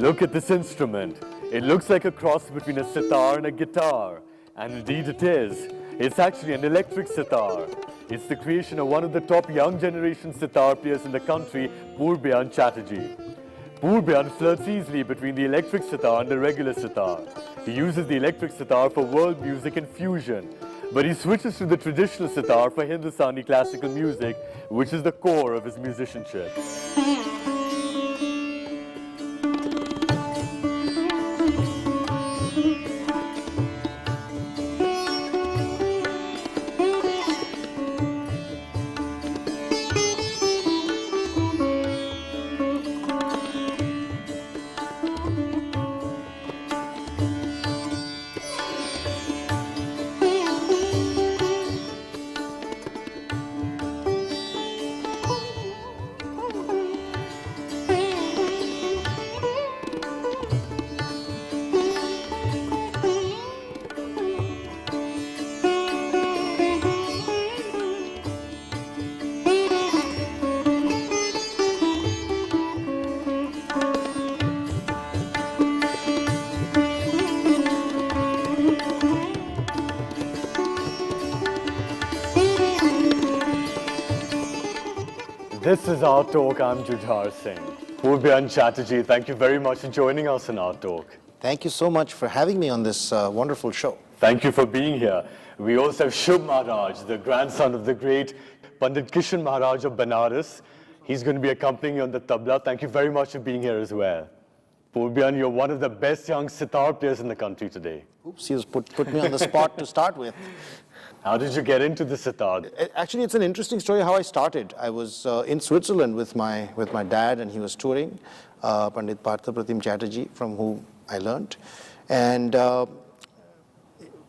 Look at this instrument. It looks like a cross between a sitar and a guitar. And indeed it is. It's actually an electric sitar. It's the creation of one of the top young generation sitar players in the country, Purbayan Chatterjee. Purbayan flirts easily between the electric sitar and the regular sitar. He uses the electric sitar for world music and fusion. But he switches to the traditional sitar for Hindustani classical music, which is the core of his musicianship. This is Our Talk. I'm Jujhar Singh. Purbayan Chatterjee, thank you very much for joining us in Our Talk. Thank you so much for having me on this wonderful show. Thank you for being here. We also have Shubh Maharaj, the grandson of the great Pandit Kishan Maharaj of Banaras. He's going to be accompanying you on the tabla. Thank you very much for being here as well. Purbayan, you're one of the best young sitar players in the country today. Oops, you put me on the spot to start with. How did you get into the sitar? Actually, it's an interesting story how I started. I was in Switzerland with my dad, and he was touring, Pandit Parthapratim Chatterjee, from whom I learned. And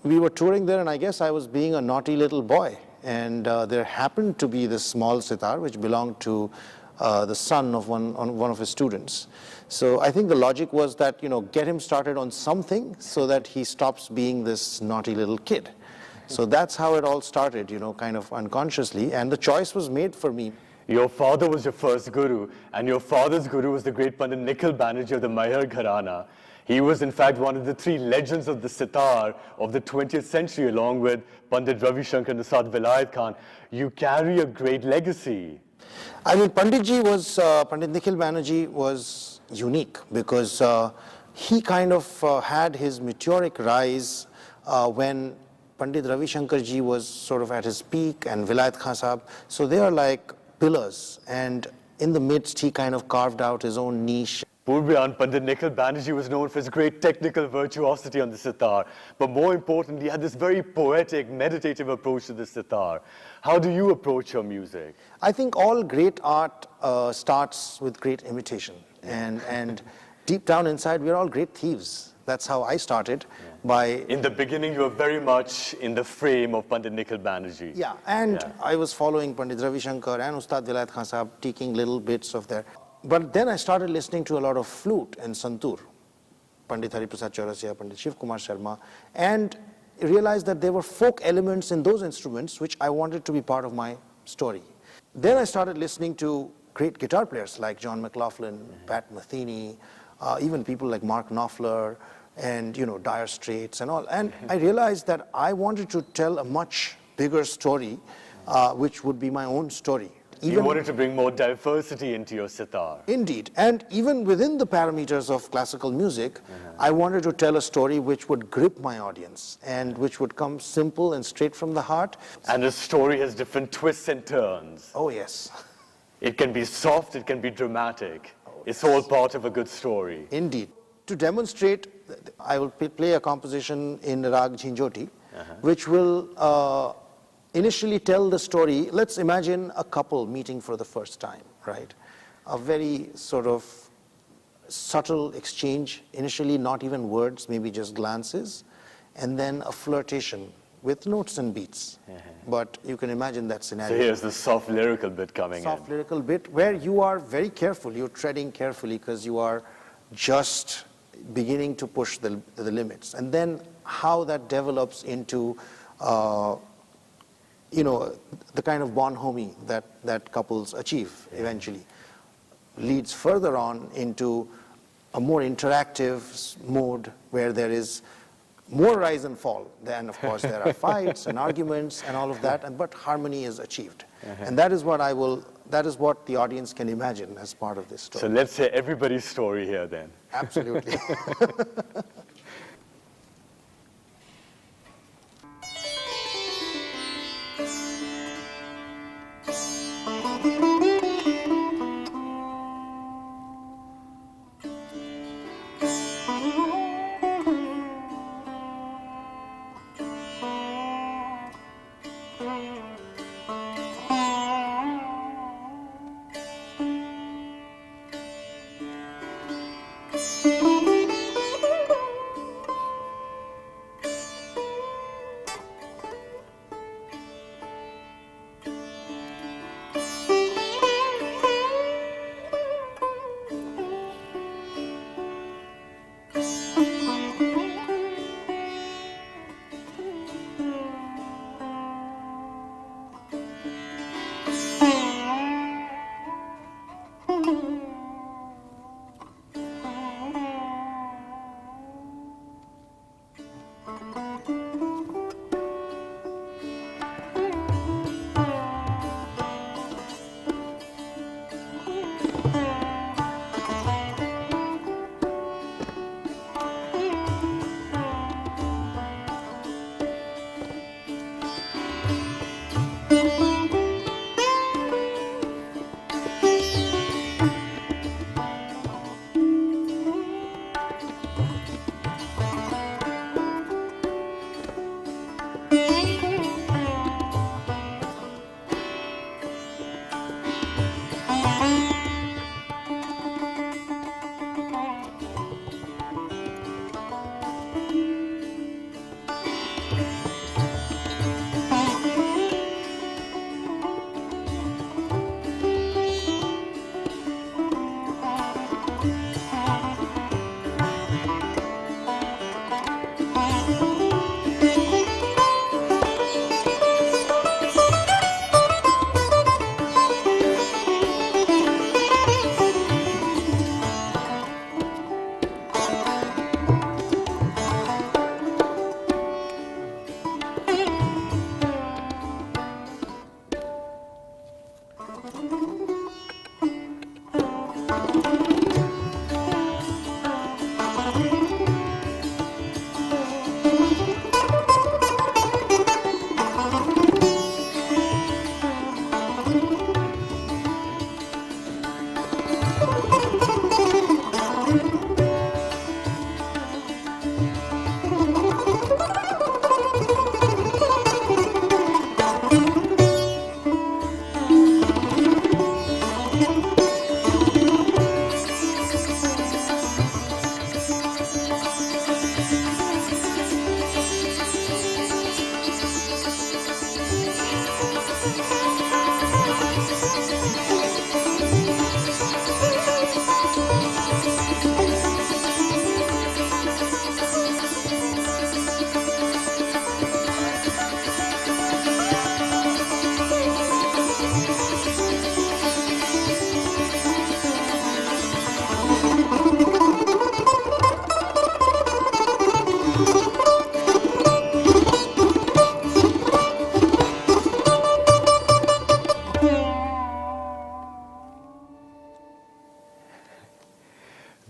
we were touring there, and I guess I was being a naughty little boy. And there happened to be this small sitar, which belonged to the son of one of his students. So I think the logic was that, get him started on something so that he stops being this naughty little kid. So that's how it all started, kind of unconsciously, and the choice was made for me. Your father was your first guru, and your father's guru was the great Pandit Nikhil Banerjee of the Mahar Gharana. He was, in fact, one of the three legends of the sitar of the 20th century, along with Pandit Ravi Shankar Nisad Vilayat Khan. You carry a great legacy. I mean, Pandit Nikhil Banerjee was unique because he kind of had his meteoric rise when Pandit Ravi Shankar ji was sort of at his peak, and Vilayat Khan Sahab. So they are like pillars, and in the midst he kind of carved out his own niche. Purbayan, Pandit Nikhil Banerjee was known for his great technical virtuosity on the sitar, but more importantly, he had this very poetic, meditative approach to the sitar. How do you approach your music? I think all great art starts with great imitation, and deep down inside, we're all great thieves. That's how I started. In the beginning, you were very much in the frame of Pandit Nikhil Banerjee. Yeah, and I was following Pandit Ravi Shankar and Ustad Vilayat Khan Sahab, taking little bits of their. But then I started listening to a lot of flute and santoor, Pandit Hari Prasad Chaurasia, Pandit Shiv Kumar Sharma, and realized that there were folk elements in those instruments which I wanted to be part of my story. Then I started listening to great guitar players like John McLaughlin, Pat Metheny, even people like Mark Knopfler, and Dire Straits and all. And I realized that I wanted to tell a much bigger story, which would be my own story. You wanted to bring more diversity into your sitar. Indeed. And even within the parameters of classical music, I wanted to tell a story which would grip my audience and which would come simple and straight from the heart. And a story has different twists and turns. Oh, yes. It can be soft, it can be dramatic. It's all part of a good story. Indeed. To demonstrate, I will play a composition in Rag Jhinjhoti, which will initially tell the story. Let's imagine a couple meeting for the first time, right? A very sort of subtle exchange, initially not even words, maybe just glances, and then a flirtation with notes and beats. But you can imagine that scenario. So here's the soft lyrical bit coming in. Soft lyrical bit where you are very careful, you're treading carefully because you are just beginning to push the limits. And then how that develops into, the kind of bonhomie that couples achieve eventually leads further on into a more interactive mode where there is more rise and fall. Then, of course, there are fights and arguments and all of that, but harmony is achieved. And that is what that is what the audience can imagine as part of this story. So let's hear everybody's story here then. Absolutely.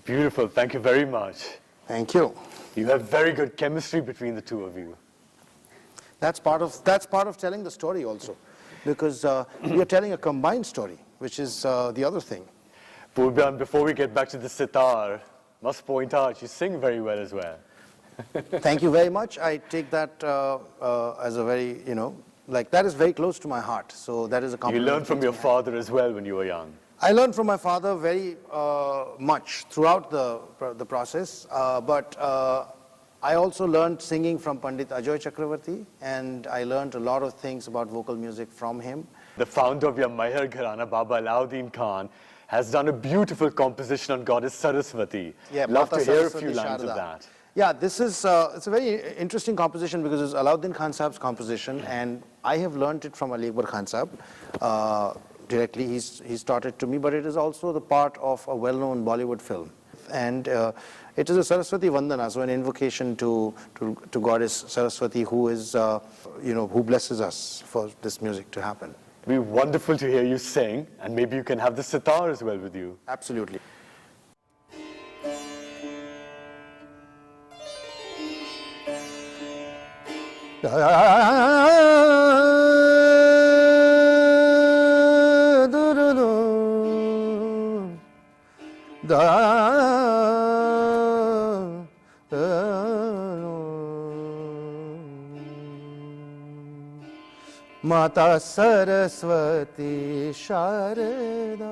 Beautiful. Thank you very much. Thank you. You have very good chemistry between the two of you. That's part of telling the story also, because we are telling a combined story, which is the other thing. Purbayan, before we get back to the sitar, must point out you sing very well as well. Thank you very much. I take that as a very, like that is very close to my heart. So that is a compliment. You learned from your father as well when you were young. I learned from my father very much throughout the process, but I also learned singing from Pandit Ajoy Chakravarti, and I learned a lot of things about vocal music from him. The founder of your Mahar Gharana, Baba Alauddin Khan, has done a beautiful composition on Goddess Saraswati. Yeah, love Mata to hear a Saraswati few lines Sharada. of that. Yeah, this is it's a very interesting composition because it's Alauddin Khan Sahab's composition, and I have learned it from Ali Akbar Khan Sahab directly. He's taught it to me, but it is also the part of a well-known Bollywood film. with, and it is a Saraswati Vandana, so an invocation to Goddess Saraswati, who is, who blesses us for this music to happen. It'd be wonderful to hear you sing, and maybe you can have the sitar as well with you. Absolutely. Mata Saraswati Sharada,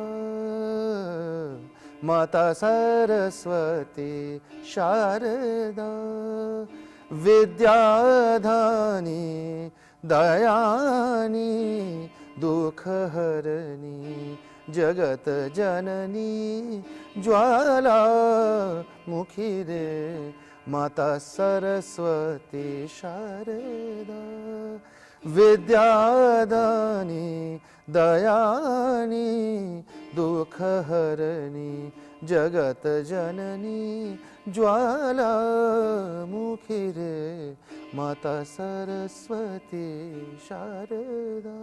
Mata Saraswati Sharada, Vidyadhani Dayani Dukharani Jagat Janani Jwala Mukhire Mata Saraswati Sharada Vidyadhani Dayani Dukharani Jagat Janani Jwala Mukhire Mata Saraswati Sharada.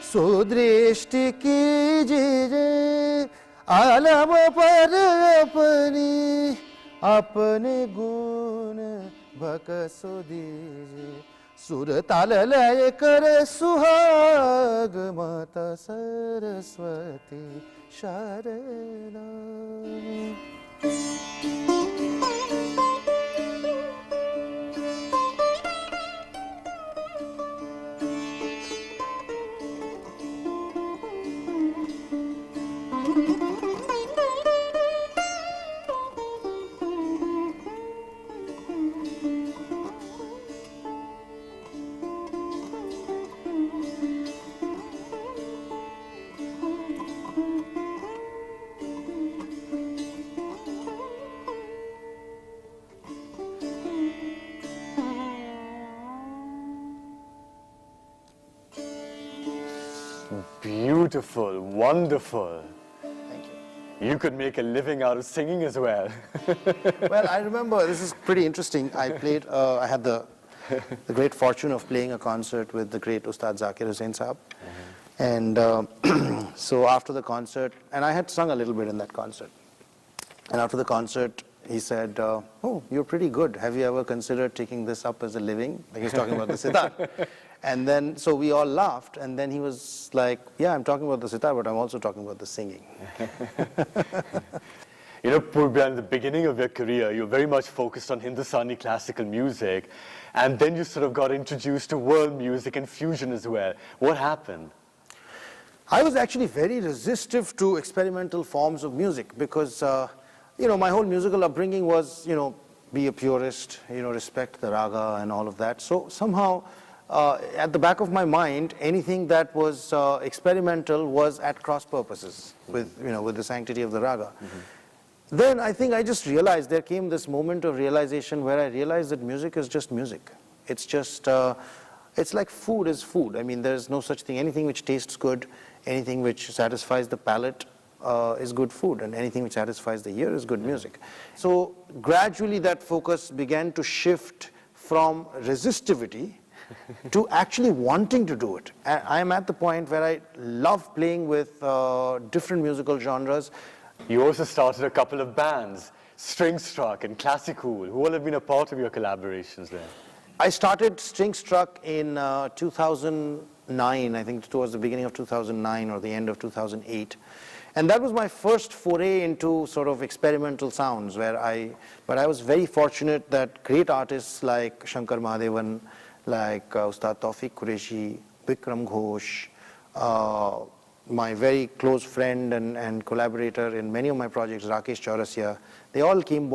सुदृष्टि कीजिए आलम पर अपनी अपने गुण बकसो दीजिए सुर ताल लय कर सुहाग माता Saraswati Sharda. Beautiful, wonderful. Thank you. You could make a living out of singing as well. Well, I remember, this is pretty interesting. I played, I had the great fortune of playing a concert with the great Ustad Zakir Hussain Sahab. And so after the concert, and I had sung a little bit in that concert. And after the concert, he said, oh, you're pretty good. Have you ever considered taking this up as a living? Like he was talking about the sitar. And then, so we all laughed, and then he was like, yeah, I'm talking about the sitar, but I'm also talking about the singing. You know, Purbayan, in the beginning of your career, you were very much focused on Hindustani classical music, and then you sort of got introduced to world music and fusion as well. What happened? I was actually very resistive to experimental forms of music because, my whole musical upbringing was, be a purist, respect the raga and all of that. So somehow, at the back of my mind, anything that was experimental was at cross purposes with the sanctity of the raga. Then I think I just realized, there came this moment of realization where I realized that music is just music. It's just, it's like food is food. I mean, there's no such thing. Anything which tastes good, anything which satisfies the palate is good food, and anything which satisfies the ear is good music. So gradually that focus began to shift from resistivity to actually wanting to do it. I am at the point where I love playing with different musical genres. You also started a couple of bands, String Struck and Classicool. Who all have been a part of your collaborations there? I started String Struck in 2009, I think towards the beginning of 2009 or the end of 2008. And that was my first foray into sort of experimental sounds, but I was very fortunate that great artists like Shankar Mahadevan, like Ustad Tawfiq Qureshi, Bikram Ghosh, my very close friend and collaborator in many of my projects, Rakesh Chaurasia, they all came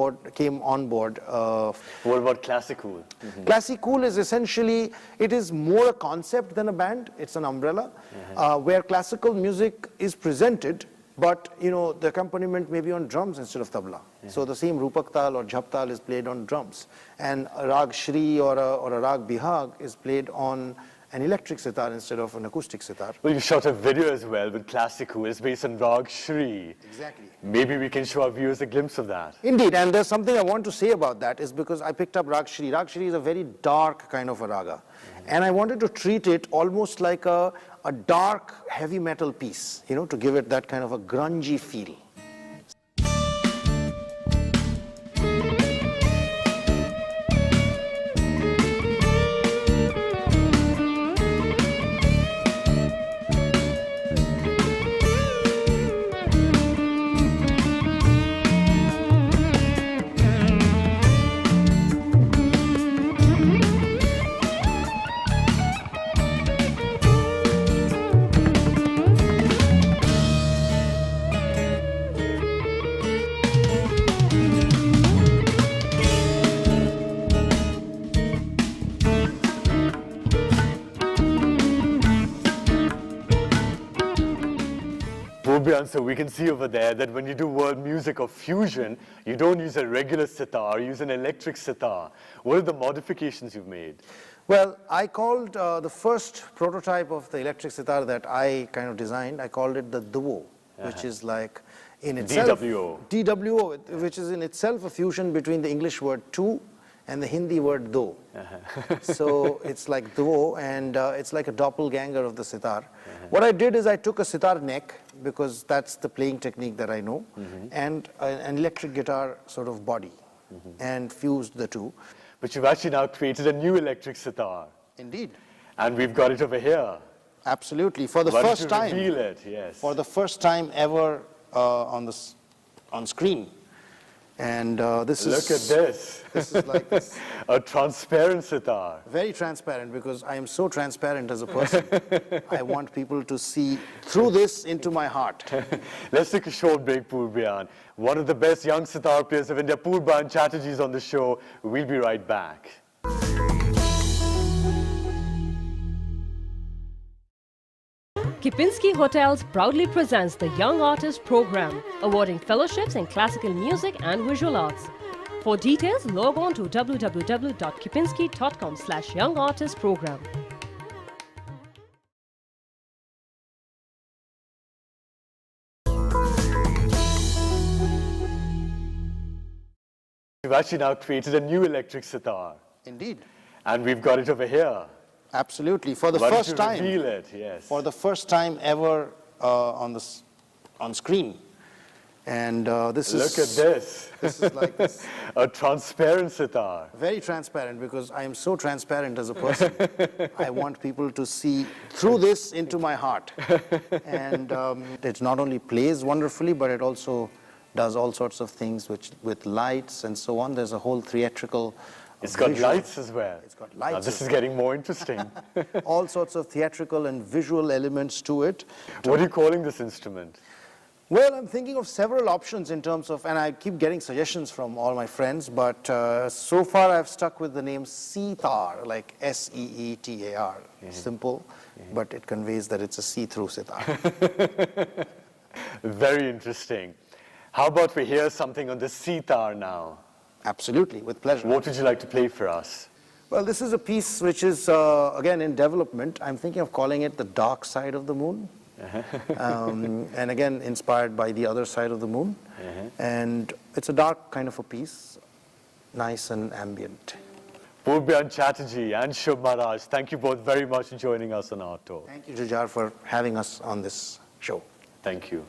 on board. What about Classicool? Classicool is essentially, it is more a concept than a band. It's an umbrella where classical music is presented, but the accompaniment may be on drums instead of tabla. So the same Rupak Tal or Jhap Tal is played on drums, and a Rag Shri or a Rag Bihag is played on an electric sitar instead of an acoustic sitar. Well, you shot a video as well with Classicool. It's based on Rag Shri. Exactly. Maybe we can show our viewers a glimpse of that. Indeed, and there's something I want to say about that is because I picked up Rag Shri. Rag Shri is a very dark kind of a raga. And I wanted to treat it almost like a dark heavy metal piece, to give it that kind of a grungy feel. Purbayan, so we can see over there that when you do world music or fusion, you don't use a regular sitar, you use an electric sitar. What are the modifications you've made? Well, I called the first prototype of the electric sitar that I kind of designed, I called it the Duo, which is like in itself... DWO. DWO, which is in itself a fusion between the English word two and the Hindi word do. So it's like duo, and it's like a doppelganger of the sitar. What I did is I took a sitar neck, because that's the playing technique that I know, and an electric guitar sort of body, and fused the two. But you've actually now created a new electric sitar. Indeed. And we've got it over here. Absolutely. For the Why first don't you time. reveal it? Yes. For the first time ever on screen. And this is... Look at this. This is like this. A transparent sitar. Very transparent, because I am so transparent as a person. I want people to see through this into my heart. Let's take a short break, Purbayan. One of the best young sitar players of India, Purbayan Chatterjee, is on the show. We'll be right back. Kipinski Hotels proudly presents the Young Artist Program, awarding fellowships in classical music and visual arts. For details, log on to www.kipinski.com/youngartistprogram. We've actually now created a new electric sitar. Indeed. And we've got it over here. Absolutely. For the Why first don't you time. reveal it? Yes. For the first time ever on screen. And this Look is... at this. This is like this. A transparent sitar. Very transparent, because I am so transparent as a person. I want people to see through this into my heart. And it not only plays wonderfully, but it also does all sorts of things with lights and so on. There's a whole theatrical... It's got visual. lights as well. It's got lights. Now this is getting more interesting. All sorts of theatrical and visual elements to it. What are you calling this instrument? Well, I'm thinking of several options in terms of, and I keep getting suggestions from all my friends, but so far I've stuck with the name Sitar, like S-E-E-T-A-R. Simple, but it conveys that it's a see-through sitar. Very interesting. How about we hear something on the sitar now? Absolutely, with pleasure. What would you like to play for us? Well, this is a piece which is, again, in development. I'm thinking of calling it The Dark Side of the Moon. And again, inspired by The Other Side of the Moon. And it's a dark kind of a piece, nice and ambient. Purbayan Chatterjee and Shubh Maharaj, thank you both very much for joining us on our tour. Thank you, Jujar, for having us on this show. Thank you.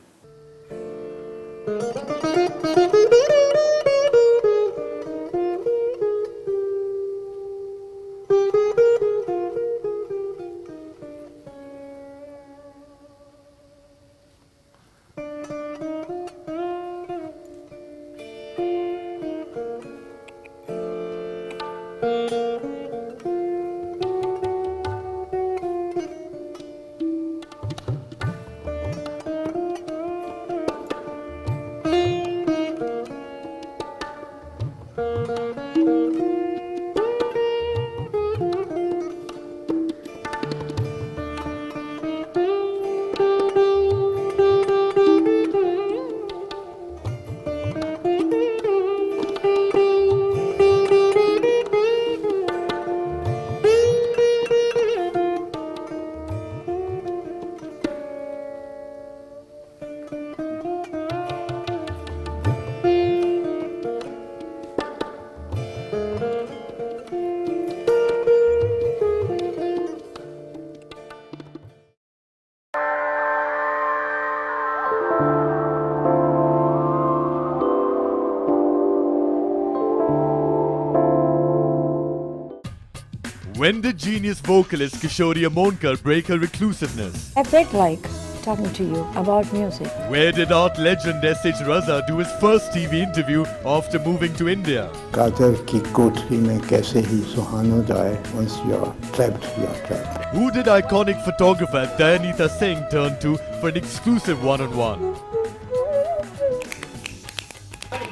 When did genius vocalist Kishori Amonkar break her reclusiveness? I felt like talking to you about music. Where did art legend S.H. Raza do his first TV interview after moving to India? Kader की कोठरी में कैसे ही सुहाना जाए. Once you're trapped, you're trapped. Who did iconic photographer Dayanita Singh turn to for an exclusive one-on-one?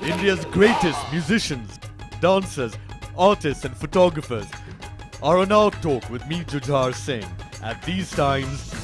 India's greatest musicians, dancers, artists and photographers are on our talk with me, Jujhar Singh. At these times,